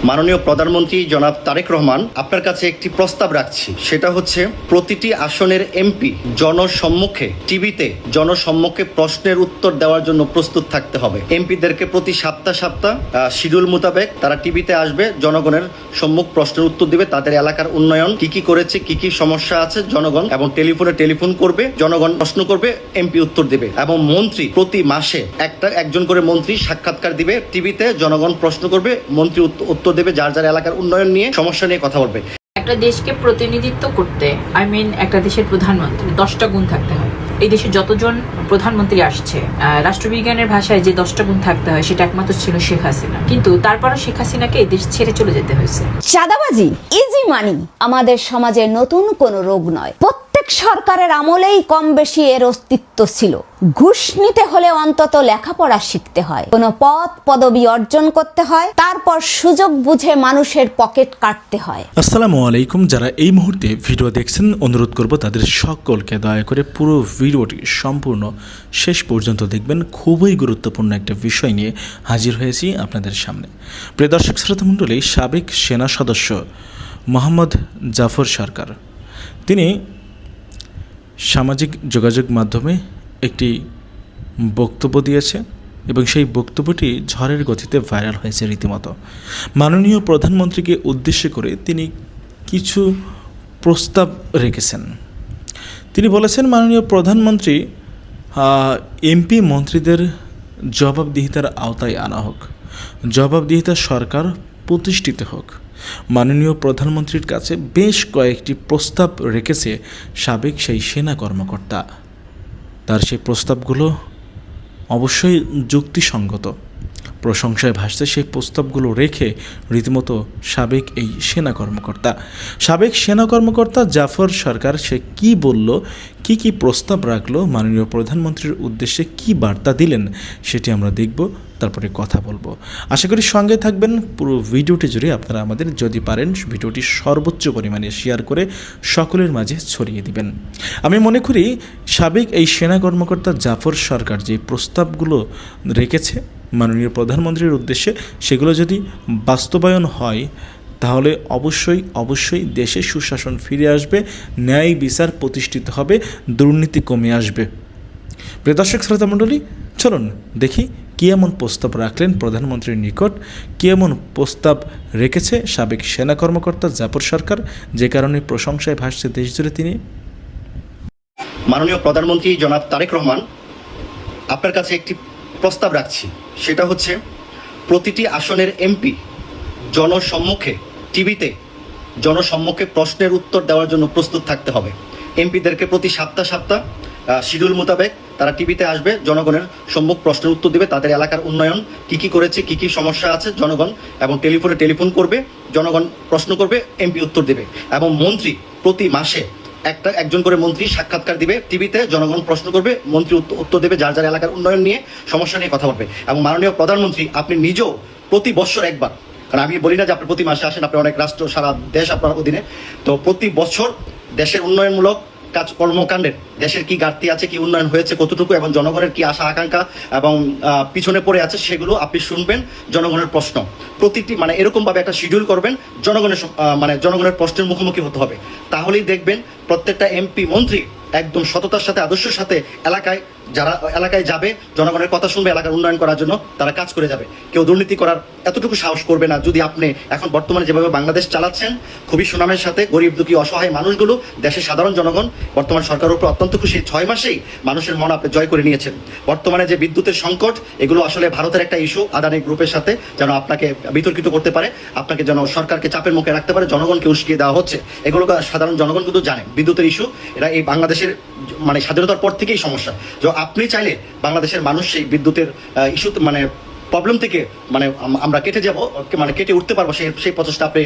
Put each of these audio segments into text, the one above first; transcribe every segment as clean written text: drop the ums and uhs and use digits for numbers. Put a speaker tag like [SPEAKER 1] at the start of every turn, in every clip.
[SPEAKER 1] মাননীয় প্রধানমন্ত্রী জনাব তারেক রহমান, আপনার কাছে একটি প্রস্তাব রাখছি। সেটা হচ্ছে প্রতিটি আসনের এমপি জনসম্মুখে টিভিতে জনসম্মুখে প্রশ্নের উত্তর দেওয়ার জন্য প্রস্তুত থাকতে হবে। এমপিদেরকে প্রতি সপ্তাহ শিডিউল মোতাবেক তারা টিভিতে আসবে, জনগণের সম্মুখ প্রশ্নের উত্তর দিবে, তাদের এলাকার উন্নয়ন কি কি করেছে, কি কি সমস্যা আছে জনগণ, এবং টেলিফোন করবে, জনগণ প্রশ্ন করবে, এমপি উত্তর দেবে। এবং মন্ত্রী প্রতি মাসে একজন করে মন্ত্রী সাক্ষাৎকার দিবে টিভিতে, জনগণ প্রশ্ন করবে, মন্ত্রী উত্তর দেবে, যার যার এলাকার উন্নয়ন নিয়ে সমস্যা নিয়ে কথা বলবে।
[SPEAKER 2] একটা দেশকে প্রতিনিধিত্ব করতে একটা দেশের প্রধানমন্ত্রী 10টা গুণ থাকতে হয়। এই দেশে যতজন প্রধানমন্ত্রী আসছে, রাষ্ট্রবিজ্ঞানের ভাষায় যে 10টা গুণ থাকতে হয় সেটা একমাত্র ছিল শেখ হাসিনা, কিন্তু তারপরও শেখ হাসিনাকে এই দেশ ছেড়ে চলে যেতে হয়েছে।
[SPEAKER 3] চাঁদাবাজি, ইজি মানি আমাদের সমাজে নতুন কোনো রোগ নয়। প্রত্যেক সরকারের আমলেই কম বেশি এর অস্তিত্ব ছিল। ঘুষ নিতে হলে অন্তত লেখাপড়া শিখতে হয়, কোনো পদবি অর্জন করতে হয়, তারপর সুযোগ বুঝে মানুষের পকেট কাটতে হয়।
[SPEAKER 4] আসসালামু আলাইকুম। যারা এই মুহূর্তে ভিডিও দেখছেন, অনুরোধ করব তাদের সকলকে দয়া করে পুরো ভিডিওটি সম্পূর্ণ শেষ পর্যন্ত দেখবেন। খুবই গুরুত্বপূর্ণ একটা বিষয় নিয়ে হাজির হয়েছি আপনাদের সামনে। প্রিয় দর্শক শ্রোতা মণ্ডলী, সাবেক সেনা সদস্য মোহাম্মদ জাফর সরকার তিনি সামাজিক যোগাযোগ মাধ্যমে একটি বক্তব্য দিয়েছে এবং সেই বক্তব্যটি ঝড়ের গতিতে ভাইরাল হয়েছে রীতিমতো। মাননীয় প্রধানমন্ত্রীকে উদ্দেশ্য করে তিনি কিছু প্রস্তাব রেখেছেন। তিনি বলেছেন, মাননীয় প্রধানমন্ত্রী এমপি মন্ত্রীদের জবাবদিহিতার আওতায় আনা হোক, জবাবদিহিতা সরকার প্রতিষ্ঠিত হোক। মাননীয় প্রধানমন্ত্রীর কাছে বেশ কয়েকটি প্রস্তাব রেখেছে সাবেক সেই সেনা কর্মকর্তা। তার সেই প্রস্তাবগুলো অবশ্যই যুক্তিসঙ্গত, প্রশংসায় ভাসছে সেই প্রস্তাবগুলো রেখে রীতিমতো সাবেক এই সেনা কর্মকর্তা জাফর সরকার সে কি বলল, কি প্রস্তাব রাখলো, মাননীয় প্রধানমন্ত্রীর উদ্দেশ্যে কি বার্তা দিলেন, সেটি আমরা দেখব, তারপরে কথা বলবো। আশা করি সঙ্গে থাকবেন পুরো ভিডিওটি জুড়ে। আপনারা আমাদের যদি পারেন ভিডিওটি সর্বোচ্চ পরিমাণে শেয়ার করে সকলের মাঝে ছড়িয়ে দিবেন। আমি মনে করি সাবেক এই সেনা কর্মকর্তা জাফর সরকার যে প্রস্তাবগুলো রেখেছে মাননীয় প্রধানমন্ত্রীর উদ্দেশ্যে, সেগুলো যদি বাস্তবায়ন হয় তাহলে অবশ্যই দেশে সুশাসন ফিরে আসবে, ন্যায় বিচার প্রতিষ্ঠিত হবে, দুর্নীতি কমে আসবে। প্রিয় দর্শক শ্রোতা মণ্ডলী, চলুন দেখি কী এমন প্রস্তাব রাখলেন প্রধানমন্ত্রীর নিকট, কী এমন প্রস্তাব রেখেছে সাবেক সেনা কর্মকর্তা জাফর সরকার, যে কারণে প্রশংসায় ভাসছে দেশ জুড়ে তিনি।
[SPEAKER 1] মাননীয় প্রধানমন্ত্রী জনাব তারেক রহমান, আপনার কাছে একটি প্রস্তাব রাখছি। সেটা হচ্ছে প্রতিটি আসনের এমপি জনসম্মুখে টিভিতে জনসম্মুখে প্রশ্নের উত্তর দেওয়ার জন্য প্রস্তুত থাকতে হবে। এমপিদেরকে প্রতি সপ্তাহ শিডিউল মোতাবেক তারা টিভিতে আসবে, জনগণের সম্মুখ প্রশ্নের উত্তর দিবে, তাদের এলাকার উন্নয়ন কি কি করেছে, কি কি সমস্যা আছে জনগণ, এবং টেলিফোন করবে, জনগণ প্রশ্ন করবে, এমপি উত্তর দেবে। এবং মন্ত্রী প্রতি মাসে একজন করে মন্ত্রী সাক্ষাৎকার দিবে টিভিতে, জনগণ প্রশ্ন করবে, মন্ত্রী উত্তর দেবে, যার যার এলাকার উন্নয়ন নিয়ে সমস্যা নিয়ে কথা বলবে। এবং মাননীয় প্রধানমন্ত্রী আপনি নিজেও প্রতি বছর একবার, কারণ আমি বলি না যে আপনি প্রতি মাসে আসেন, আপনি অনেক রাষ্ট্র সারা দেশ আপনার অধীনে, তো প্রতি বছর দেশের উন্নয়নমূলক কর্মকাণ্ডের দেশের কি ঘাটতি আছে, কি উন্নয়ন হয়েছে কতটুকু, এবং জনগণের কি আশা আকাঙ্ক্ষা এবং পিছনে পড়ে আছে, সেগুলো আপনি শুনবেন। জনগণের প্রশ্ন প্রতিটি এরকমভাবে একটা শিডিউল করবেন, জনগণের প্রশ্নের মুখোমুখি হতে হবে। তাহলেই দেখবেন প্রত্যেকটা এমপি মন্ত্রী একদম সততার সাথে, আদর্শের সাথে এলাকায় যাবে, জনগণের কথা শুনবে, এলাকার উন্নয়ন করার জন্য তারা কাজ করে যাবে। কেউ দুর্নীতি করার এতটুকু সাহস করবে না। যদি আপনি এখন বর্তমানে যেভাবে বাংলাদেশ চালাচ্ছেন, খুবই সুনামের সাথে গরিব দুঃখী অসহায় মানুষগুলো, দেশের সাধারণ জনগণ বর্তমান সরকারের উপর অত্যন্ত খুশি। 6 মাসেই মানুষের মন আপনি জয় করে নিয়েছেন। বর্তমানে যে বিদ্যুতের সংকট, এগুলো আসলে ভারতের একটা ইস্যু, আদানি গ্রুপের সাথে যেন আপনাকে বিতর্কিত করতে পারে, আপনাকে যেন সরকারকে চাপের মুখে রাখতে পারে, জনগণকে উস্কিয়ে দেওয়া হচ্ছে। এগুলো সাধারণ জনগণ কিন্তু জানে। বিদ্যুতের ইস্যু এটা এই বাংলাদেশের স্বাধীনতার পর থেকেই সমস্যা। যে আপনি চাইলে বাংলাদেশের মানুষ সেই বিদ্যুতের ইস্যু প্রবলেম থেকে আমরা কেটে উঠতে পারবো, সেই প্রচেষ্টা আপনি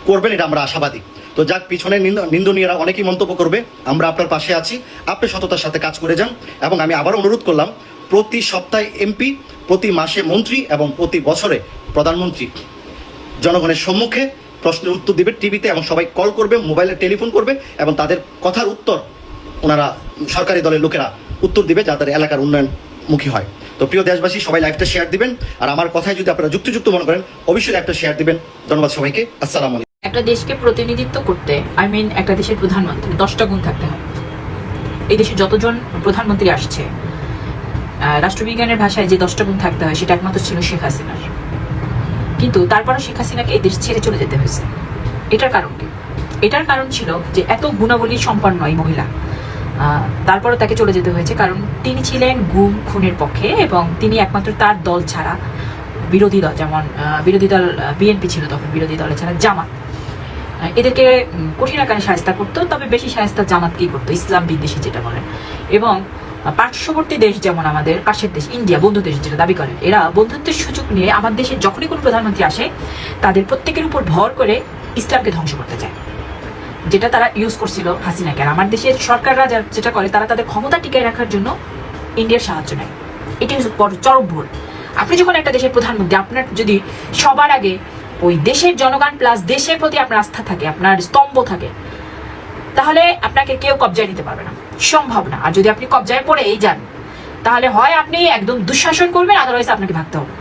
[SPEAKER 1] করবেন, এটা আমরা আশাবাদী। তো যাক, পিছনে নিন্দনীয়রা অনেকেই মন্তব্য করবে, আমরা আপনার পাশে আছি, আপনি সততার সাথে কাজ করে যান। এবং আমি আবার অনুরোধ করলাম, প্রতি সপ্তাহে এমপি, প্রতি মাসে মন্ত্রী এবং প্রতি বছরে প্রধানমন্ত্রী জনগণের সম্মুখে প্রশ্নের উত্তর দিবে টিভিতে, এবং সবাই কল করবে, মোবাইলে টেলিফোন করবে, এবং তাদের কথার উত্তর ওনারা সরকারি দলের লোকেরা উত্তর দিবে, যাদের এলাকার উন্নয়নমুখী হয়। তো প্রিয় দেশবাসী, সবাই লাইভটা শেয়ার দিবেন, আর আমার কথায় যদি আপনারা যুক্তিযুক্ত মনে করেন অবশ্যই লাইভটা শেয়ার দিবেন। ধন্যবাদ সবাইকে। আসসালামু আলাইকুম।
[SPEAKER 2] একটা দেশকে প্রতিনিধিত্ব করতে একটা দেশের প্রধানমন্ত্রী 10টা গুণ থাকতে হয়। এই দেশে যতজন প্রধানমন্ত্রী আসছে, রাষ্ট্রবিজ্ঞানের ভাষায় যে 10টা গুণ থাকতে হয় সেটা একমাত্র ছিল শেখ হাসিনার। কিন্তু তারপরও শেখ হাসিনাকে এই দেশ ছেড়ে চলে যেতে হয়েছে। এটার কারণ কি? এটার কারণ ছিল যে এত গুণাবলী সম্পন্ন এই মহিলা, তারপরও তাকে চলে যেতে হয়েছে কারণ তিনি ছিলেন গুম খুনের পক্ষে, এবং তিনি একমাত্র তার দল ছাড়া বিরোধী দল, যেমন বিরোধী দল বিএনপি ছিল তখন, বিরোধী দলে ছাড়া জামাত, এদেরকে কঠিন আকারে শায়েস্তা করতো। তবে বেশি শায়েস্তা জামাতকেই করতো, ইসলাম বিদ্বেষী যেটা বলেন। এবং পার্শ্ববর্তী দেশ যেমন আমাদের পাশের দেশ ইন্ডিয়া, বন্ধু দেশ যেটা দাবি করেন, এরা বন্ধুত্বের সুযোগ নিয়ে আমার দেশে যখনই কোনো প্রধানমন্ত্রী আসে তাদের প্রত্যেকের উপর ভর করে ইসলামকে ধ্বংস করতে চায়, যেটা তারা ইউজ করছিল হাসিনাকে। আর আমার দেশের সরকাররা যেটা করে, তারা তাদের ক্ষমতা টিকিয়ে রাখার জন্য ইন্ডিয়ার সাহায্য নেয়। এটি চরম ভুল। আপনি যখন একটা দেশের প্রধানমন্ত্রী, আপনার যদি সবার আগে ওই দেশের জনগণ প্লাস দেশের প্রতি আপনার আস্থা থাকে, আপনার স্তম্ভ থাকে, তাহলে আপনাকে কেউ কবজায় নিতে পারবে না, সম্ভব না। আর যদি আপনি কবজায় পড়েই যান, তাহলে হয় আপনি একদম দুঃশাসন করবেন, আদারওয়াইজ আপনাকে ভাগতে হবে।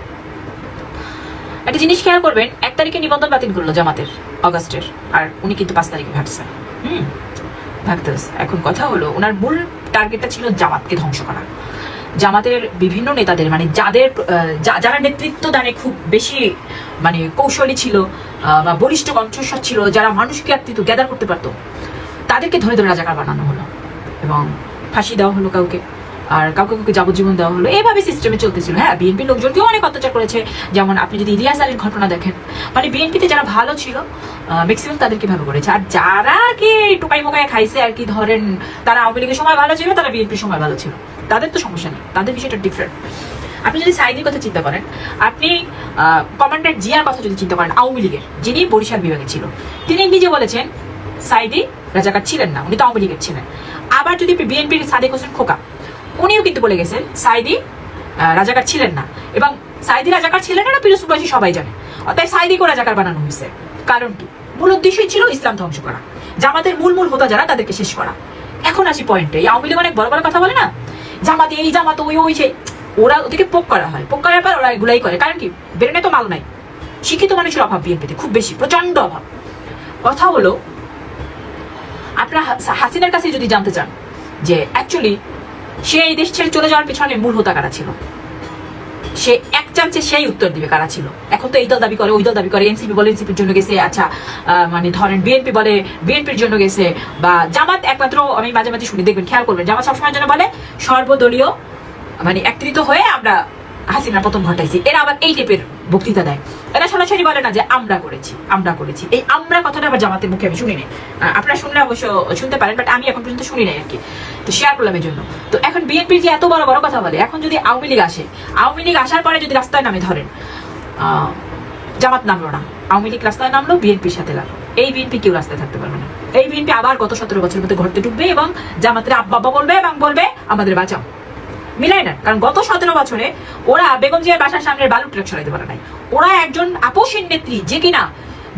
[SPEAKER 2] একটা জিনিস খেয়াল করবেন, 1 তারিখে নিবন্ধন বাতিল করলো জামাতের, অগাস্টের, আর উনি কিন্তু 5 তারিখে ভাগছেন। ভাগতে হচ্ছে। এখন কথা হলো, ওনার মূল টার্গেটটা ছিল জামাতকে ধ্বংস করা। জামাতের বিভিন্ন নেতাদের, মানে যারা নেতৃত্ব দানে খুব বেশি কৌশলী ছিল বা বলিষ্ঠ কণ্ঠস্বর ছিল, যারা মানুষকে গ্যাদার করতে পারতো, তাদেরকে ধরে ধরে রাজাকার বানানো হলো এবং ফাঁসি দেওয়া হলো কাউকে, আর কাউকে যাবজ্জীবন দেওয়া হলো। এইভাবে সিস্টেমে চলতেছিল। হ্যাঁ, বিএনপির লোকজনকেও অনেক অত্যাচার করেছে। যেমন আপনি যদি ইলিয়াস আলীর ঘটনা দেখেন, বিএনপিতে যারা ভালো ছিল ম্যাক্সিমাম তাদেরকে ভালো করেছে, আর যারা কি টোকাই মোকায় খাইছে আর কি, ধরেন তারা আওয়ামী লীগের সময় ভালো ছিল, তারা বিএনপির সময় ভালো ছিল, তাদের তো সমস্যা নেই, তাদের বিষয়টা ডিফারেন্ট। আপনি যদি সাইদির কথা চিন্তা করেন, আপনি কমান্ডার জিয়ার কথা যদি চিন্তা করেন, আওয়ামী লীগের, যিনি বরিশাল বিভাগে ছিল, তিনি নিজে বলেছেন সাইদি রাজাকার ছিলেন না, উনি তো আওয়ামী লীগের ছিলেন। আবার যদি আপনি বিএনপির সাদেক হোসেন খোকা, উনিও কিন্তু বলে গেছেন সাইদি রাজাকার ছিলেন না, এবং সাইদি রাজাকার ছিলেন না পিরোজপুরবাসী সবাই জানে। অর্থাৎ সাইদিকে রাজাকার বানানো হয়েছে। কারণ কি? মূল উদ্দেশ্যই ছিল ইসলাম ধ্বংস করা, জামাতের মূল হোতা যারা তাদেরকে শেষ করা। এখন আসি পয়েন্টে, এই আওয়ামী লীগ অনেক বড় বড় কথা বলে না, জামাতে এই জামাত ওই সেই, ওরা ওদেরকে পোক করা হয়, পোক করার পর ওরা এগুলাই করে। কারণ কি? বেরেনে তো মাল নাই, শিক্ষিত মানুষের অভাব বিএনপিতে খুব বেশি, প্রচন্ড অভাব। কথা হলো, আপনারা হাসিনার কাছে যদি জানতে চান যে অ্যাকচুয়ালি সে এই দেশ ছেড়ে চলে যাওয়ার পিছনে মূল হোতা কারা ছিল, সে এক চান্সে সেই উত্তর দিবে কারা ছিল। এখন তো এই দল দাবি করে, ওই দল দাবি করে, এনসিপি বলে এনসিপির জন্য গেছে, আচ্ছা ধরেন বিএনপি বলে বিএনপির জন্য গেছে, বা জামাত একমাত্র, আমি মাঝে মাঝে শুনি, দেখবেন খেয়াল করবেন, জামাত সবসময় জন্য বলে সর্বদলীয় একত্রিত হয়ে আমরা হাসিনার পতন ঘটাইছি। এরা আবার এই টাইপের বক্তৃতা দেয়, এরা সরাসরি বলে না যে আমরা করেছি। এই আমরা কথাটা আবার জামাতের মুখে আমি শুনি নাই, আপনারা শুনলে অবশ্য শুনতে পারেন, বাট আমি এখন পর্যন্ত শুনি নাই আর কি, তো শেয়ার করলাম এই জন্য। তো এখন বিএনপির যে এত বড় বড় কথা বলে, এখন যদি আওয়ামী লীগ আসে, আওয়ামী লীগ আসার পরে যদি রাস্তায় নামে, ধরেন জামাত নামলো না, আওয়ামী লীগ রাস্তায় নামলো, বিএনপির সাথে লাগলো, এই বিএনপি কেউ রাস্তায় থাকতে পারবে না। এই বিএনপি আবার গত 17 বছরের মধ্যে ঘরতে ঢুকবে এবং জামাতের আব্বা বলবে এবং বলবে আমাদের বাঁচাও। মিলাই না, কারণ গত 17 বছরে ওরা বেগম জিয়ার বাসার সামনের বালু ট্রাক সরাইতে পারে নাই। ওরা একজন আপোষহীন নেত্রী, যে কিনা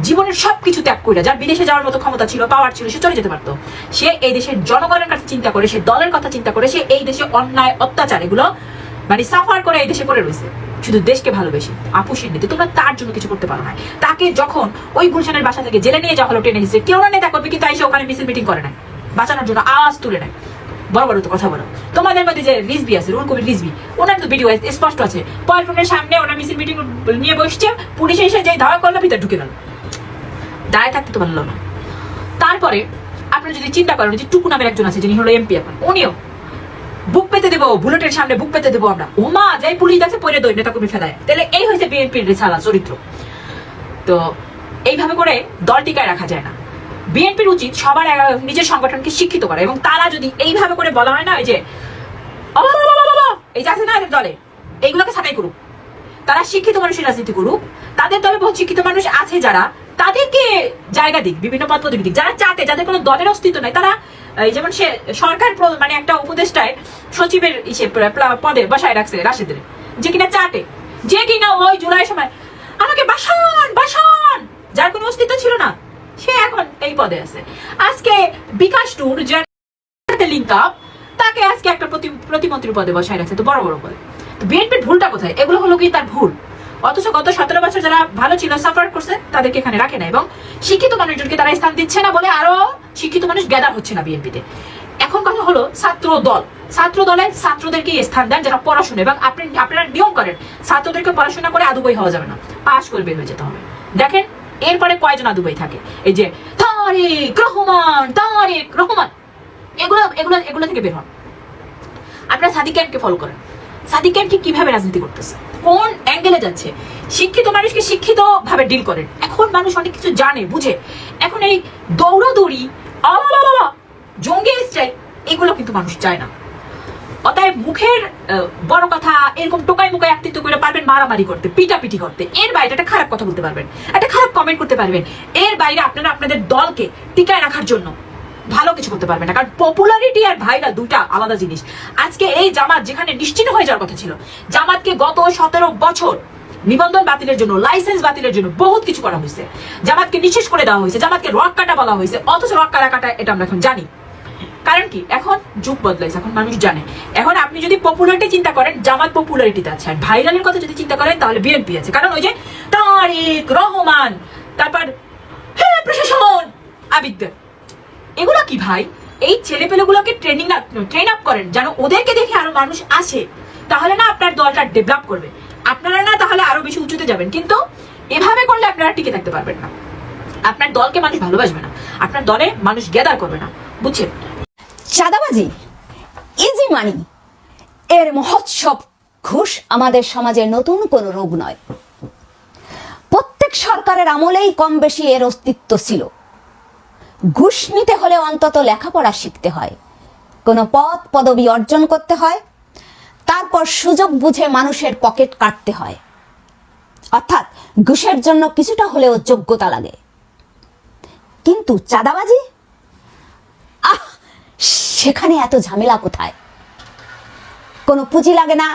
[SPEAKER 2] জীবনের সবকিছু ত্যাগ করে, যার বিদেশে যাওয়ার মতো ক্ষমতা ছিল, পাওয়ার ছিল, সে চলে যেতে পারতো। সে এই দেশের জনগণের কথা চিন্তা করে, সে দলের কথা চিন্তা করে, সে এই দেশে অন্যায় অত্যাচার এগুলো সাফার করে এই দেশে পড়ে রয়েছে, শুধু দেশকে ভালোবেসে। আপোষহীন নেত্রী, তোমরা তার জন্য কিছু করতে পারো না। তাকে যখন ওই গুলশানের বাসা থেকে জেলে নিয়ে যাওয়া হলো, টেনে হিসেবে কেউ না নেতা করবে, কিন্তু এসে ওখানে মিছিল মিটিং করে নাই, বাঁচানোর জন্য আওয়াজ তুলে নেয়, বড় বড় তো কথা বলো। তোমাদের মধ্যে যে রিজবি আছে, রুল কবির রিজবি, ওনার তো ভিডিও স্পষ্ট আছে, পয়েন্টের সামনে ওনার মিছিল মিটিং নিয়ে বসছে, পুলিশে এসে যে ধাওয়া করলো, ভিতরে ঢুকে গেল, দাঁড়ায় থাকতে তো পারলো না। তারপরে আপনারা যদি চিন্তা করেন যে টুকু নামের একজন আছে, যিনি হলো এমপি, এখন উনিও বুক পেতে দেবো, বুলেটের সামনে বুক পেতে দেবো আমরা, ওমা যাই পুলিশ আছে পরে দই নেতা কর্মী ফেলায়। তাহলে এই হয়েছে বিএনপির রেছালা চরিত্র। তো এইভাবে করে দল টিকায় রাখা যায় না। বিএনপির উচিত সবার নিজের সংগঠনকে শিক্ষিত করা, এবং তারা যদি এইভাবে করে বলা হয় না, ওই যে এই যে আছে না এদের দলে, এইগুলোকে ছাঁটাই করুক, তারা শিক্ষিত মানুষের রাজনীতি করুক, তাদের দলে বহু শিক্ষিত মানুষ আছে যারা, তাদেরকে জায়গা দিক, বিভিন্ন পদ পদবি দিক, যারা চাটে, যাদের কোনো দলের অস্তিত্ব নাই, তারা যেমন সে সরকার একটা উপদেষ্টায় সচিবের পদে বসায় রাখছে রাশেদের, যে কিনা চাটে, যে কিনা ওই জুলাই সময় আমাকে বাসন, যার কোনো অস্তিত্ব ছিল না, সে এখন এই পদে আছে। আজকে বিকাশ টুর যার লিঙ্ক আপ, তাকে আজকে একটা প্রতিমন্ত্রী পদে বসায় রাখছে, তো বড় বড় পদে। বিএনপির ভুলটা কোথায়? এগুলো হলো কি তার ভুল। অথচ গত 17 বছর যারা ভালো ছিল, সাফার করছে, তাদেরকে এখানে রাখে না, এবং শিক্ষিত মানুষজনকে তারা স্থান দিচ্ছে না বলে আরো শিক্ষিত মানুষ গ্যাদার হচ্ছে না বিএনপিতে। এখন কথা হলো ছাত্র দলে ছাত্রদেরকে স্থান দেন যারা পড়াশোনা, এবং আপনারা নিয়ম করেন ছাত্রদেরকে পড়াশোনা করে আদুবাই হওয়া যাবে না, পাশ করে বের হয়ে যেতে হবে। দেখেন এরপরে কয়জন আদুবাই থাকে, এই যে তারেক রহমান, এগুলো থেকে বের হন। আপনারা সাদিক ক্যাম্পকে ফলো করেন। সাদিক ক্যাম্প কিভাবে রাজনীতি করতেছে, কোন অ্যাঙ্গেলে যাচ্ছে, শিক্ষিত মানুষকে শিক্ষিত ভাবে ডিল করেন। এখন মানুষ অনেক কিছু জানে বুঝে, এখন এই দৌড়াদৌড়ি জঙ্গি স্টাইল এগুলো কিন্তু মানুষ চায় না। অতএব মুখের বড় কথা এরকম টোকাই মুকাই আত্মীয় করে পারবেন মারামারি করতে, পিটাপিটি করতে, এর বাইরে একটা খারাপ কথা বলতে পারবেন, একটা খারাপ কমেন্ট করতে পারবেন, এর বাইরে আপনারা আপনাদের দলকে টিকায় রাখার জন্য ভালো কিছু করতে পারবেন না। কারণ পপুলারিটি আর ভাইরাল দুইটা আলাদা জিনিস। আজকে এই জামাত যেখানে নিশ্চিত হয়ে যাওয়ার কথা ছিল, জামাতকে গত 17 বছর নিবন্ধন বাতিলের জন্য, লাইসেন্স বাতিলের জন্য বহুত কিছু করা হয়েছে, জামাতকে নিঃশেষ করে দেওয়া হয়েছে, জামাতকে রক কাটা বলা হয়েছে, অথচ রক কাটা এটা আমরা এখন জানি। কারণ কি, এখন যুগ বদলাইছে, এখন মানুষ জানে। এখন আপনি যদি পপুলারিটি চিন্তা করেন, জামাত পপুলারিটিতে আছে, আর ভাইরালের কথা যদি চিন্তা করেন তাহলে বিএনপি আছে। কারণ ওই যে তারেক রহমান, তারপর প্রশাসন, আবিদদের, এগুলো কি ভাই? এই ছেলেপেলেগুলোকে ট্রেন আপ করেন যেন ওদেরকে দেখে আরো মানুষ আসে, তাহলে না আপনার দলটা ডেভেলপ করবে, আপনারা না তাহলে আরো বেশি উঁচুতে যাবেন। কিন্তু এভাবে করলে আপনারা টিকে থাকতে পারবেন না, আপনার দলকে মানুষ ভালোবাসবে না, আপনার দলে মানুষ গ্যাদার করবে না, বুঝছেন?
[SPEAKER 3] চাঁদাবাজি, ইজি মানি, এর মহোৎসব ঘুষ আমাদের সমাজে নতুন কোনো রোগ নয়। প্রত্যেক সরকারের আমলেই কম বেশি এর অস্তিত্ব ছিল। ঘুষ নিতে হলে অন্তত লেখাপড়া শিখতে হয়, কোনো পদবি অর্জন করতে হয়, তারপর সুযোগ বুঝে মানুষের পকেট কাটতে হয়। অর্থাৎ ঘুষের জন্য কিছুটা হলেও যোগ্যতা লাগে। কিন্তু চাঁদাবাজি, সেখানে এত ঝামেলা কোথায়? কোনো পুঁজি লাগে না,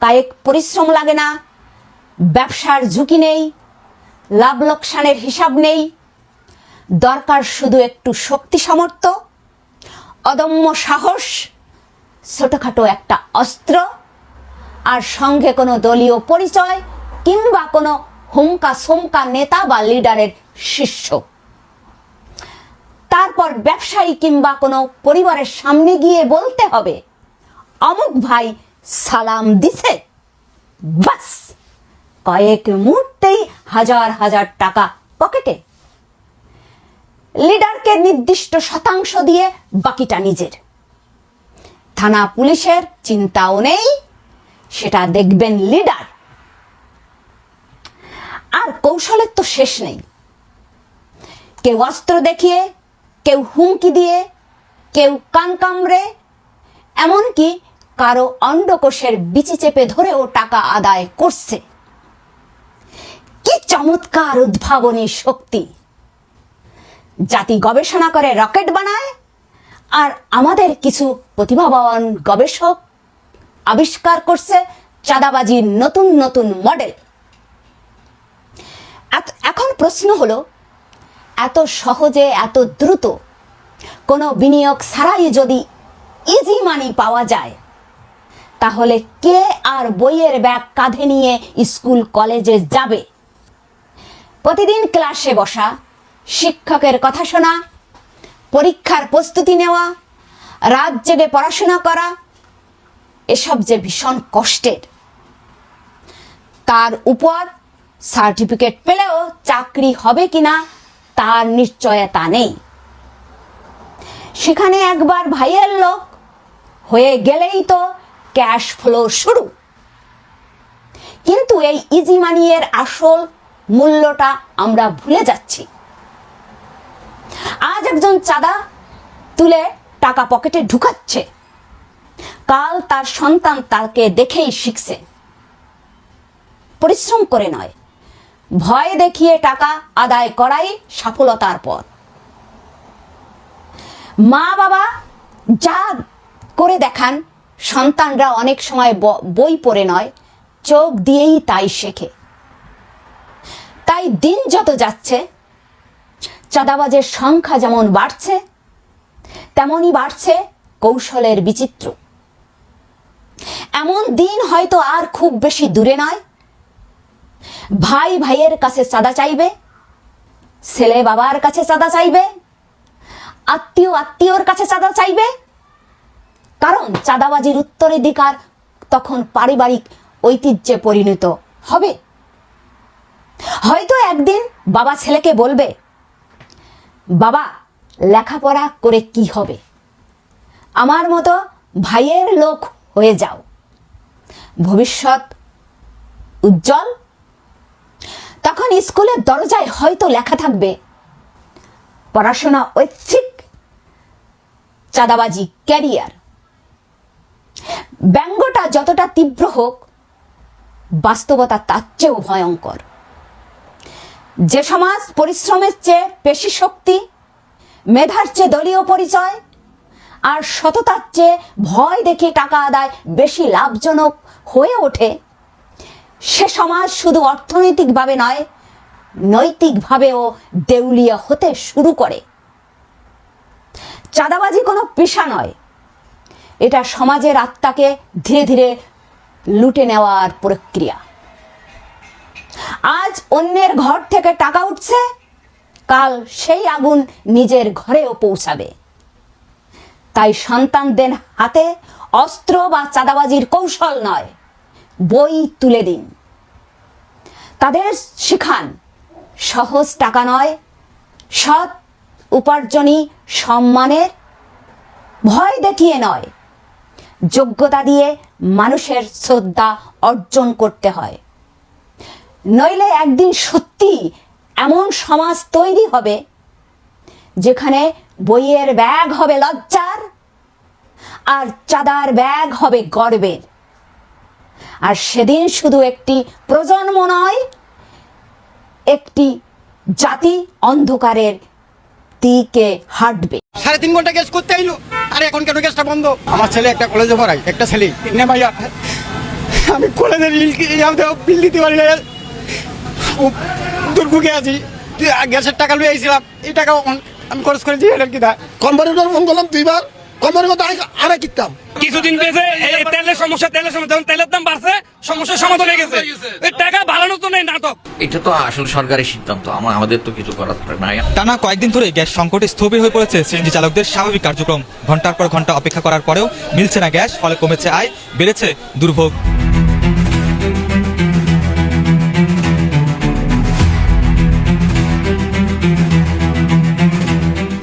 [SPEAKER 3] কায়িক পরিশ্রম লাগে না, ব্যবসার ঝুঁকি নেই, লাভ লোকসানের হিসাব নেই, দরকার শুধু একটু শক্তি সামর্থ্য, অদম্য সাহস, ছোটখাটো একটা অস্ত্র, আর সঙ্গে কোনো দলীয় পরিচয় কিংবা কোনো হুমকা সোমকা নেতা বা লিডারের শিষ্য। তারপর ব্যবসায়ী কিংবা কোনো পরিবারের সামনে গিয়ে বলতে হবে অমুক ভাই সালাম দিছে, বাস কয়েক মুহূর্তেই হাজার হাজার টাকা পকেটে। লিডারকে নির্দিষ্ট শতাংশ দিয়ে বাকিটা নিজের। থানা পুলিশের চিন্তাও নেই, সেটা দেখবেন লিডার। আর কৌশলের তো শেষ নেই। কেউ অস্ত্র দেখিয়ে, কেউ হুমকি দিয়ে, কেউ কান কামড়ে, এমনকি কারো অন্ডকোষের বিচি চেপে ধরেও টাকা আদায় করছে। কি চমৎকার উদ্ভাবনী শক্তি! জাতি গবেষণা করে রকেট বানায়, আর আমাদের কিছু প্রতিভাবান গবেষক আবিষ্কার করছে চাঁদাবাজির নতুন নতুন মডেল। এখন প্রশ্ন হলো, এত সহজে এত দ্রুত কোনো বিনিয়োগ ছাড়াই যদি ইজি মানি পাওয়া যায়, তাহলে কে আর বইয়ের ব্যাগ কাঁধে নিয়ে স্কুল কলেজে যাবে? প্রতিদিন ক্লাসে বসা, শিক্ষকের কথা শোনা, পরীক্ষার প্রস্তুতি নেওয়া, রাত জেগে পড়াশোনা করা, এসব যে ভীষণ কষ্টের। তার উপর সার্টিফিকেট পেলেও চাকরি হবে কিনা তার নিশ্চয়তা নেই। সেখানে একবার ভাইয়ের লোক হয়ে গেলেই তো ক্যাশ ফ্লো শুরু। কিন্তু এই ইজি মানি এর আসল মূল্যটা আমরা ভুলে যাচ্ছি। আজ একজন চাঁদা তুলে টাকা পকেটে ঢুকাচ্ছে, কাল তার সন্তান তাকে দেখেই শিখছে। পরিশ্রম করে নয়, ভয় দেখিয়ে টাকা আদায় করাই সফলতার পথ। মা বাবা যা করে দেখান, সন্তানরা অনেক সময় বই পড়ে নয়, চোখ দিয়েই তাই শেখে। তাই দিন যত যাচ্ছে, চাঁদাবাজের সংখ্যা যেমন বাড়ছে, তেমনই বাড়ছে কৌশলের বিচিত্র। এমন দিন হয়তো আর খুব বেশি দূরে নয়, ভাই ভাইয়ের কাছে চাঁদা চাইবে, ছেলে বাবার কাছে চাঁদা চাইবে, আত্মীয় আত্মীয়র কাছে চাঁদা চাইবে। কারণ চাঁদাবাজির উত্তরাধিকার তখন পারিবারিক ঐতিহ্যে পরিণত হবে। হয়তো একদিন বাবা ছেলেকে বলবে, বাবা লেখাপড়া করে কি হবে, আমার মতো ভাইয়ের লোক হয়ে যাও, ভবিষ্যৎ উজ্জ্বল। তখন স্কুলের দরজায় হয়তো লেখা থাকবে, পড়াশোনা ঐচ্ছিক, চাঁদাবাজি ক্যারিয়ার। ব্যঙ্গটা যতটা তীব্র হোক, বাস্তবতা তার চেয়েও ভয়ঙ্কর। যে সমাজ পরিশ্রমের চেয়ে পেশি শক্তি, মেধার চেয়ে দলীয় পরিচয় আর সততার চেয়ে ভয় দেখে টাকা আদায় বেশি লাভজনক হয়ে ওঠে, সে সমাজ শুধু অর্থনৈতিকভাবে নয়, নৈতিকভাবেও দেউলিয়া হতে শুরু করে। চাঁদাবাজি কোনো পেশা নয়, এটা সমাজের আত্মাকে ধীরে ধীরে লুটে নেওয়ার প্রক্রিয়া। আজ অন্যের ঘর থেকে টাকা উঠছে, কাল সেই আগুন নিজের ঘরেও পৌঁছাবে। তাই সন্তানদের হাতে অস্ত্র বা চাঁদাবাজির কৌশল নয়, বই তুলে দিন। তাদের শিখান সহজ টাকা নয়, সৎ উপার্জনই সম্মানের, ভয় দেখিয়ে নয়, যোগ্যতা দিয়ে মানুষের শ্রদ্ধা অর্জন করতে হয়। নইলে একদিন সত্যি এমন সমাজ তৈরি হবে যেখানে বইয়ের ব্যাগ হবে লজ্জার আর চাঁদার ব্যাগ হবে গর্বের। আর সেদিন শুধু একটি প্রজন্ম নয়, একটি জাতি অন্ধকারের দিকে হাঁটবে।
[SPEAKER 5] 3.5 ঘন্টা গ্যাস করতে আইলো, আর এখন কেন গ্যাসটা বন্ধ? আমার ছেলে একটা কলেজে পড়ায়, একটা ছেলে না ভাইয়া, আমি কলেজের বিল দিতে পারি না, দুর্ভোগে আছি। গ্যাসের টাকা লুয়ে আইছিলাম, এই টাকা আমি খরচ করেছি।
[SPEAKER 6] কোম্পানির ফোন করলাম 2 বার, কোম্পানির কথা আরে কিতাম।
[SPEAKER 7] কিছুদিন পেয়েছে তেলের সমস্যা, যখন তেলের দাম বাড়ছে সমস্যার সমাধান হয়ে গেছে। এই টাকা বাড়ানো তো নেই, নাটক।
[SPEAKER 8] এটা তো আসলে সরকারের সিদ্ধান্ত, আমাদের তো কিছু করার নাই।
[SPEAKER 9] টানা কয়েকদিন ধরে গ্যাস সংকটে স্থবির হয়ে পড়েছে সিএনজি চালকদের স্বাভাবিক কার্যক্রম। ঘন্টার পর ঘন্টা অপেক্ষা করার পরেও মিলছে না গ্যাস, ফলে কমেছে আয়, বেড়েছে দুর্ভোগ।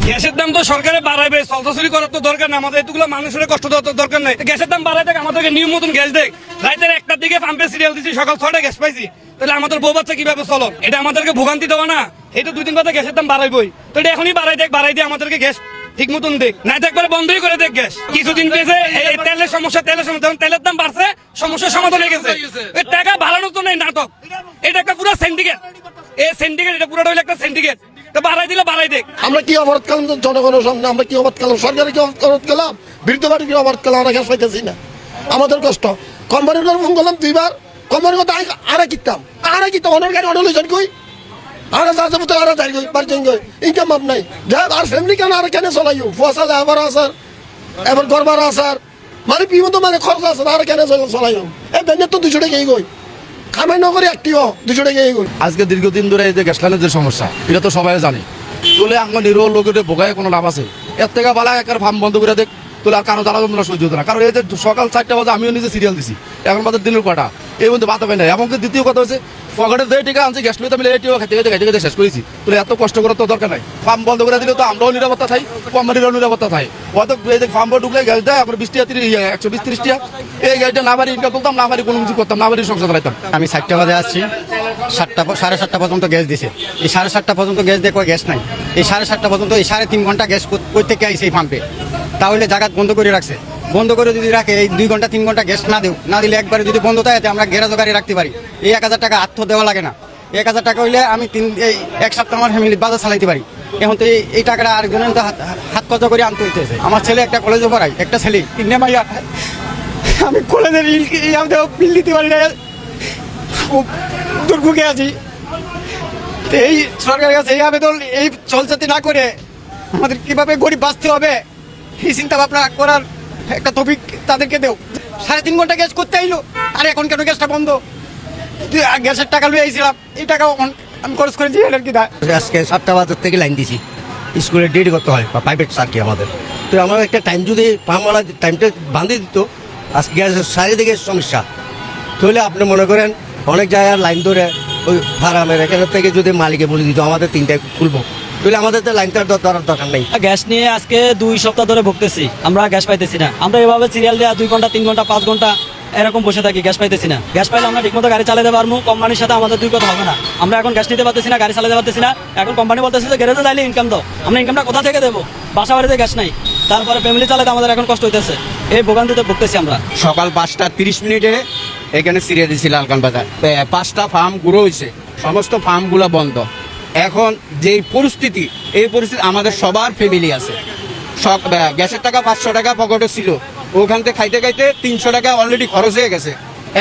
[SPEAKER 7] গ্যাসের দাম তো সরকারে বাড়াবে, চলতাচুরি করার তো দরকার না, আমাদের এতগুলো মানুষের কষ্ট দেওয়ার তো দরকার নেই। গ্যাসের দাম বাড়াই দেখ, আমাদেরকে নিয়ম মতন গ্যাস দেখ। রাতের 1টার দিকে পাম্পে সিরিয়াল দিচ্ছি, সকাল 6টায় গ্যাস পাইছি, তাহলে আমাদের বউ বাচ্চা কিভাবে চলো? এটা আমাদেরকে ভোগান্তি দেওয়া না? এই তো 2 দিন বাদে গ্যাসের দাম বাড়াইবই, তো এটা এখনই বাড়াই দেখ, বাড়াই দিয়ে আমাদেরকে গ্যাস ঠিক মতন দেখ, না তো একবারে বন্ধই করে দেখ গ্যাস। কিছুদিন পেয়েছে এই তেলের সমস্যা, যখন তেলের দাম বাড়ছে সমস্যার সমাধান হয়ে গেছে। এই টাকা বাড়ানো তো নেই, নাটক। এটা একটা পুরো সিন্ডিকেট, এই সিন্ডিকেট, এটা পুরোটা হইলো একটা সিন্ডিকেট। তো বাড়াই দিলে বাড়াই দেখ।
[SPEAKER 6] আমরা কি অবরোধ করলাম জনগণের সামনে? আমরা কি অবরোধ করলাম? সরকারে কি অবরোধ করলাম? বিরুদ্ধ পার্টি কি অবরোধ করলাম? আমরা গ্যাস পাইতেছি না, আমাদের কষ্ট। কোম্পানির ফোন করলাম 2 বার, কোম্পানির কথা আরে কিতাম, অনেক গাড়ি অনেক লইছেন কই, আরে যার যাবো তো আরে যাই কই, বাড়ছেন কই, ইনকাম আপ নাই। যা আর ফ্যামিলি কেন আর কেন চলাইও? ফসল এবার আসার, এবার গরবার আসার, মানে বিমত মানে খরচ আছে, আর কেন চলাইও? এই ব্যান্ডের তো 200 টাকা গই, খামাই নগরে একটিও 200 টাকা গই।
[SPEAKER 10] আজকে দীর্ঘদিন ধরে এই যে গ্যাস লাইনের যে সমস্যা, এটা তো সবাই জানে। তুলে আঙ্গ নিরহ লোকের ভোগায় কোনো লাভ আছে? এর থেকে বালা একার ফার্ম বন্ধ করে দেখ, তুলে আর কারো জ্বালা যন্ত্রণা সহ্য হতো না। কারণ এই যে সকাল 4টা বাজে আমিও নিজে সিরিয়াল দিছি, এখন বাজার দিনের কটা, এই মধ্যে বাতা পাই না। এমনকি দ্বিতীয় কথা হচ্ছে, পকেটে যে টিকা আনছি গ্যাস লইতে মিলে এটিও খাইতে খাইতে শেষ করেছি। তুলে এত কষ্ট করার তো দরকার নাই। ফার্ম বন্ধ করে দিলে তো আমরাও নিরাপত্তা থাই, কোম্পানিরও নিরাপত্তা থাই। হয়তো এই যে ফার্ম ঢুকলে গ্যাস দেয়, আমরা 20 টাকা 120-30 টাকা, এই গ্যাসটা না বাড়ি ইনকাম করতাম, না বাড়ি কোনো কিছু করতাম, না বাড়ি সংসার চালাইতাম।
[SPEAKER 5] আমি 4টা বাজে আসছি, 7:30 পর্যন্ত গ্যাস দিছে। এই 7:30 পর্যন্ত গ্যাস দিয়ে গ্যাস নাই। এই 7:30 পর্যন্ত এই 3.5 ঘন্টা গ্যাস করতে কে আইছে এই পাম্পে? তাহলে জায়গা বন্ধ করে রাখছে। বন্ধ করে যদি রাখে, এই 2 ঘন্টা 3 ঘন্টা গ্যাস না দিলে একবারে যদি বন্ধ থাকে, আমরা গ্যারেজ গাড়ি রাখতে পারি। এই 1000 টাকা আত্ম দেওয়া লাগে না। 1000 টাকা হইলে আমি এক সপ্তাহ আমার ফ্যামিলি বাজার চালাইতে পারি। এখন তো এই টাকাটা আরেকজনের তো হাত খরচ করে আনতে হইতেছে। আমার ছেলে একটা কলেজে পড়ায়, একটা ছেলে না ভাইয়া, আমি কলেজের বিল দিতে পারি না, দুর্ভোগে আছি। এই সরকারের কাছে এই আবেদন, এই চলচাতি না করে আমাদের কিভাবে গরিব বাঁচতে হবে, এই চিন্তা ভাবনা করার একটা টপিক তাদেরকে দেও। 3.5 ঘন্টা গ্যাস করতে আইলো, আর এখন কেন গ্যাসটা বন্ধ? গ্যাসের টাকা লুয়ে আইছিলাম, এই টাকা আমি খরচ করেছি এটার কি দায়? আজকে 7টা বাজার থেকে লাইন দিছি, স্কুলে ডিউটি করতে হয় বা প্রাইভেট চাকরি আমাদের। তো আমার একটা টাইম যদি পামওয়ালা টাইমটা বাঁধে দিত, আজকে গ্যাসের চারিদিকে সমস্যা। তাহলে আপনি মনে করেন অনেক জায়গায় লাইন ধরে ওই ফার্মের এখান থেকে যদি মালিকে বলে দিত আমাদের 3টায় খুলবো, তাহলে আমাদের তো লাইনটার দরকার নেই।
[SPEAKER 11] গ্যাস নিয়ে আজকে 2 সপ্তাহ ধরে ভুগতেছি, আমরা গ্যাস পাইতেছি না। আমরা এভাবে সিরিয়াল দেওয়া 2 ঘন্টা 3 ঘন্টা 5 ঘন্টা এরকম বসে থাকি, গ্যাস পাইতেছি না। গ্যাস পাইলে আমরা ঠিকমতো গাড়ি চালাতে পারবো, কোম্পানির সাথে আমাদের 2 কথা হবে না। আমরা এখন গ্যাস নিতে পারতেছি না, গাড়ি চালাতে পারতেছি না। এখন কোম্পানি বলতেছে যে গ্যারেজে চাইলে ইনকাম দাও, আমরা ইনকামটা কোথা থেকে দেবো? বাসা বাড়িতে গ্যাস নাই, তারপরে ফ্যামিলি চালাতে আমাদের এখন কষ্ট হইতেছে, এই ভোগান্তিতে ভুগতেছি আমরা।
[SPEAKER 5] সকাল 5:30 এখানে সিরিয়াল দিয়েছি লালকান বাজার, 5টা ফার্ম গুঁড়ো হয়েছে, সমস্ত ফার্মগুলো বন্ধ। এখন যে পরিস্থিতি, এই পরিস্থিতি আমাদের সবার ফ্যামিলি আছে। সব গ্যাসের টাকা 500 টাকা পকেটে ছিল, ওখান থেকে খাইতে খাইতে 300 টাকা অলরেডি খরচ হয়ে গেছে,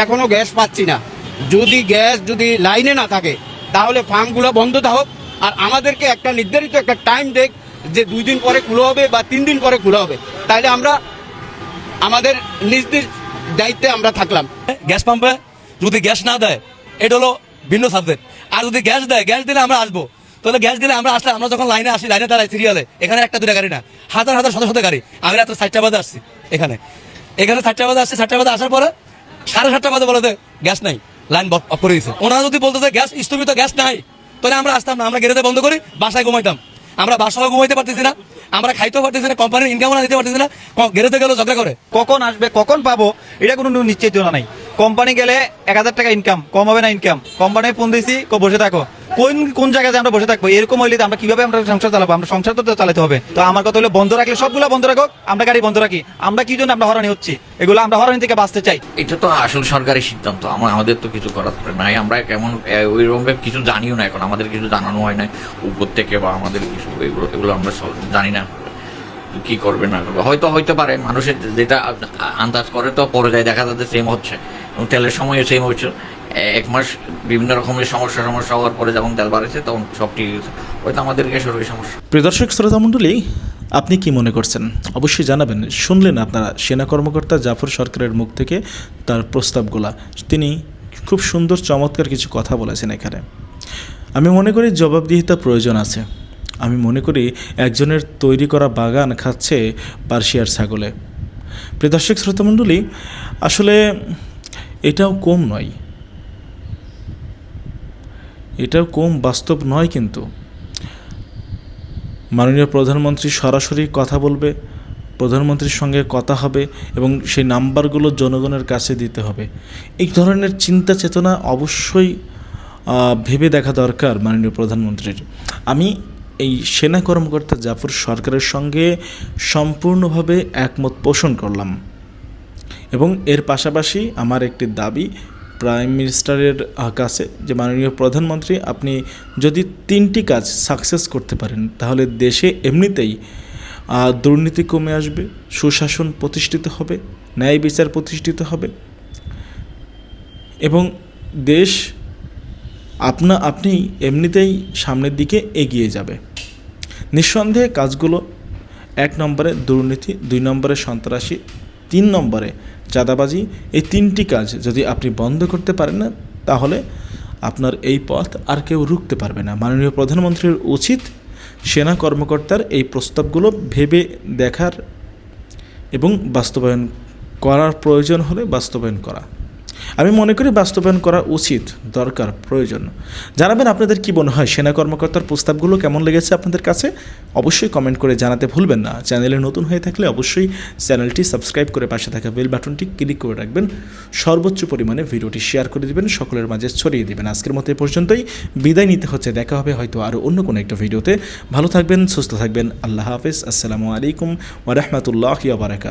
[SPEAKER 5] এখনো গ্যাস পাচ্ছি না। যদি লাইনে না থাকে তাহলে ফার্মগুলো বন্ধ থাকুক, আর আমাদেরকে একটা নির্ধারিত একটা টাইম দেখ যে 2 দিন পরে খোলা হবে বা 3 দিন পরে খোলা হবে, তাইলে আমরা আমাদের নিজ দায়িত্বে আমরা থাকলাম।
[SPEAKER 7] গ্যাস পাম্পে যদি গ্যাস না দেয় এটা হলো ভিন্ন সাবজেক্ট, আর যদি গ্যাস দেয়, গ্যাস দিলে আমরা আসবো। তাহলে গ্যাস দিলে আমরা আসলে, আমরা যখন লাইনে আসি, লাইনে দাঁড়াই সিরিয়ালে, এখানে 1টা 2টা গাড়ি না, হাজার হাজার শত শত গাড়ি। আমি রাত্রে 4টা বাজে আসছি এখানে 4টা বাজে আসছি। 4টা বাজে আসার পরে 7:30 বাজে বলে গ্যাস নাই, লাইন অফ করে দিয়েছে। ওনারা যদি বলতো যে গ্যাস স্থগিত, গ্যাস নাই, তাহলে আমরা আসতাম না, আমরা গেরেতে বন্ধ করি বাসায় ঘুমাইতাম। আমরা বাসায় ঘুমাইতে পারতেছি না, আমরা খাইতেও পারতেছি না, কোম্পানির ইনকাম দিতে পারতেছি না, গেরেতে গেলেও ঝগড়া করে।
[SPEAKER 9] কখন আসবে, কখন পাবো, এটা কোনো নিশ্চয়তা নাই। কোম্পানি গেলে 1000 টাকা ইনকাম, কম হবে না ইনকাম। কোম্পানি ফোন দিয়েছি, বসে থাকো, কোন জায়গায় আমরা বসে থাকবো? এরকম হইলে আমরা কিভাবে আমরা সংসার চালাবো? আমরা সংসার তো চালাতে হবে। তো আমার কথা হলো বন্ধ রাখলে সবগুলো বন্ধ রাখো, আমরা গাড়ি বন্ধ রাখি। আমরা কি জন্য আমরা হরানি হচ্ছি? এগুলো আমরা হরানি থেকে বাঁচতে চাই।
[SPEAKER 8] এটা তো আসলে সরকারি সিদ্ধান্ত, আমাদের তো কিছু করার নাই। আমরা কেমন ওইরকম কিছু জানিও না, এখন আমাদের কিছু জানানো হয় না উপর থেকে, বা আমাদের কিছু এগুলো আমরা জানি না কি করবে না করবে। হয়তো পারে মানুষের যেটা আন্দাজ করে, তো পরে যায় দেখা যাচ্ছে সেম হচ্ছে, এবং তেলের সময়ও সেম হচ্ছে। 1 মাস বিভিন্ন রকমের সমস্যা হওয়ার পরে যখন তেল বাড়েছে তখন সব ঠিক হয়েছে, হয়তো আমাদের গ্যাসের ওই সমস্যা।
[SPEAKER 4] প্রিয় দর্শক শ্রোতা মণ্ডলী, আপনি কি মনে করছেন অবশ্যই জানাবেন। শুনলেন আপনারা সেনা কর্মকর্তা জাফর সরকারের মুখ থেকে তার প্রস্তাবগুলা। তিনি খুব সুন্দর চমৎকার কিছু কথা বলেছেন এখানে। আমি মনে করি জবাবদিহিতা প্রয়োজন আছে। আমি মনে করি একজনের তৈরি করা বাগান খাচ্ছে পার্সিয়ার ছাগলে। প্রিয় দর্শক শ্রোতা মণ্ডলী, আসলে এটাও কম নয়, এটাও কম বাস্তব নয়। কিন্তু মাননীয় প্রধানমন্ত্রী সরাসরি কথা বলবে, প্রধানমন্ত্রীর সঙ্গে কথা হবে, এবং সেই নাম্বারগুলো জনগণের কাছে দিতে হবে। এই ধরনের চিন্তা চেতনা অবশ্যই ভেবে দেখা দরকার মাননীয় প্রধানমন্ত্রীর। আমি এই সেনা কর্মকর্তা জাফর সরকারের সঙ্গে সম্পূর্ণভাবে একমত পোষণ করলাম, এবং এর পাশাপাশি আমার একটি দাবি প্রাইম মিনিস্টারের কাছে যে মাননীয় প্রধানমন্ত্রী, আপনি যদি 3টি কাজ সাকসেস করতে পারেন তাহলে দেশে এমনিতেই দুর্নীতি কমে আসবে, সুশাসন প্রতিষ্ঠিত হবে, ন্যায় বিচার প্রতিষ্ঠিত হবে, এবং দেশ আপনি এমনিতেই সামনের দিকে এগিয়ে যাবে। নিঃসন্দেহে কাজগুলো 1 নম্বরে দুর্নীতি, 2 নম্বরে সন্ত্রাসী, 3 নম্বরে চাঁদাবাজি, এই 3টি কাজ যদি আপনি বন্ধ করতে পারেন না, তাহলে আপনার এই পথ আর কেউ রুখতে পারবে না। মাননীয় প্রধানমন্ত্রীর উচিত সেনা কর্মকর্তার এই প্রস্তাবগুলো ভেবে দেখার এবং বাস্তবায়ন করার, প্রয়োজন হলে বাস্তবায়ন করা। আমি মনে করি বাস্তবায়ন করা উচিত, দরকার, প্রয়োজন। জানাবেন আপনাদের কি মনে হয়, সেনা কর্মকর্তার প্রস্তাবগুলো কেমন লেগেছে আপনাদের কাছে? অবশ্যই কমেন্ট করে জানাতে ভুলবেন না। চ্যানেলে নতুন হয়ে থাকলে অবশ্যই চ্যানেলটি সাবস্ক্রাইব করে পাশে থাকা বেল বাটনটি ক্লিক করে রাখবেন। সর্বোচ্চ পরিমাণে ভিডিওটি শেয়ার করে দিবেন, সকলের মাঝে ছড়িয়ে দিবেন। আজকের মতো এ পর্যন্তই, বিদায় নিতে হচ্ছে। দেখা হবে হয়তো আরও অন্য কোনো একটা ভিডিওতে। ভালো থাকবেন, সুস্থ থাকবেন। আল্লাহ হাফেজ। আসসালামু আলাইকুম ওয়া রাহমাতুল্লাহি ওয়া বারাকাতুহু।